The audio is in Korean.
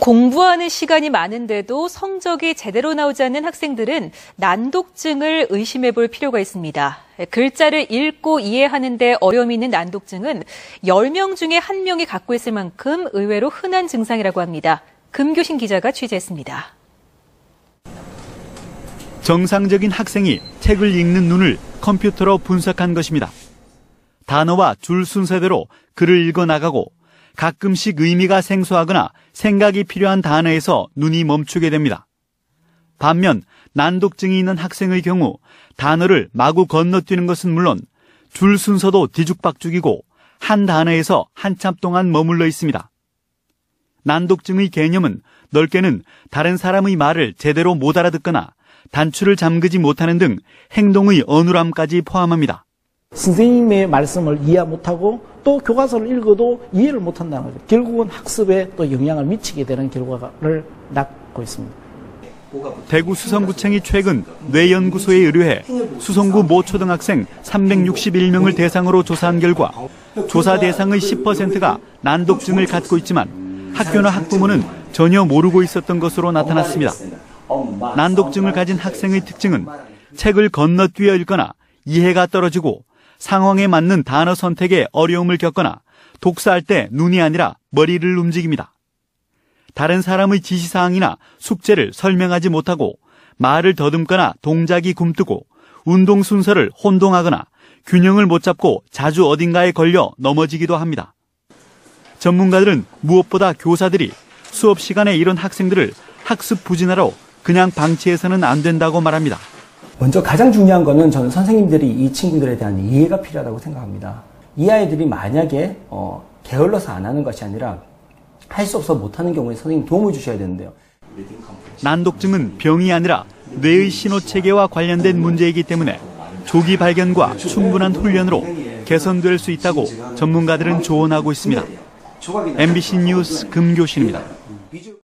공부하는 시간이 많은데도 성적이 제대로 나오지 않는 학생들은 난독증을 의심해 볼 필요가 있습니다. 글자를 읽고 이해하는 데 어려움이 있는 난독증은 10명 중에 1명이 갖고 있을 만큼 의외로 흔한 증상이라고 합니다. 금교신 기자가 취재했습니다. 정상적인 학생이 책을 읽는 눈을 컴퓨터로 분석한 것입니다. 단어와 줄 순서대로 글을 읽어나가고 가끔씩 의미가 생소하거나 생각이 필요한 단어에서 눈이 멈추게 됩니다. 반면 난독증이 있는 학생의 경우 단어를 마구 건너뛰는 것은 물론 줄 순서도 뒤죽박죽이고 한 단어에서 한참 동안 머물러 있습니다. 난독증의 개념은 넓게는 다른 사람의 말을 제대로 못 알아듣거나 단추를 잠그지 못하는 등 행동의 어눌함까지 포함합니다. 선생님의 말씀을 이해 못하고 또 교과서를 읽어도 이해를 못한다는 거죠. 결국은 학습에 또 영향을 미치게 되는 결과를 낳고 있습니다. 대구 수성구청이 최근 뇌연구소에 의뢰해 수성구 모 초등학생 361명을 대상으로 조사한 결과 조사 대상의 10%가 난독증을 갖고 있지만 학교나 학부모는 전혀 모르고 있었던 것으로 나타났습니다. 난독증을 가진 학생의 특징은 책을 건너뛰어 읽거나 이해가 떨어지고 상황에 맞는 단어 선택에 어려움을 겪거나 독서할 때 눈이 아니라 머리를 움직입니다. 다른 사람의 지시사항이나 숙제를 설명하지 못하고 말을 더듬거나 동작이 굼뜨고 운동 순서를 혼동하거나 균형을 못 잡고 자주 어딘가에 걸려 넘어지기도 합니다. 전문가들은 무엇보다 교사들이 수업 시간에 이런 학생들을 학습 부진하러 그냥 방치해서는 안 된다고 말합니다. 먼저 가장 중요한 거는 저는 선생님들이 이 친구들에 대한 이해가 필요하다고 생각합니다. 이 아이들이 만약에 게을러서 안 하는 것이 아니라 할 수 없어 못하는 경우에 선생님 도움을 주셔야 되는데요. 난독증은 병이 아니라 뇌의 신호체계와 관련된 문제이기 때문에 조기 발견과 충분한 훈련으로 개선될 수 있다고 전문가들은 조언하고 있습니다. MBC 뉴스 금교신입니다.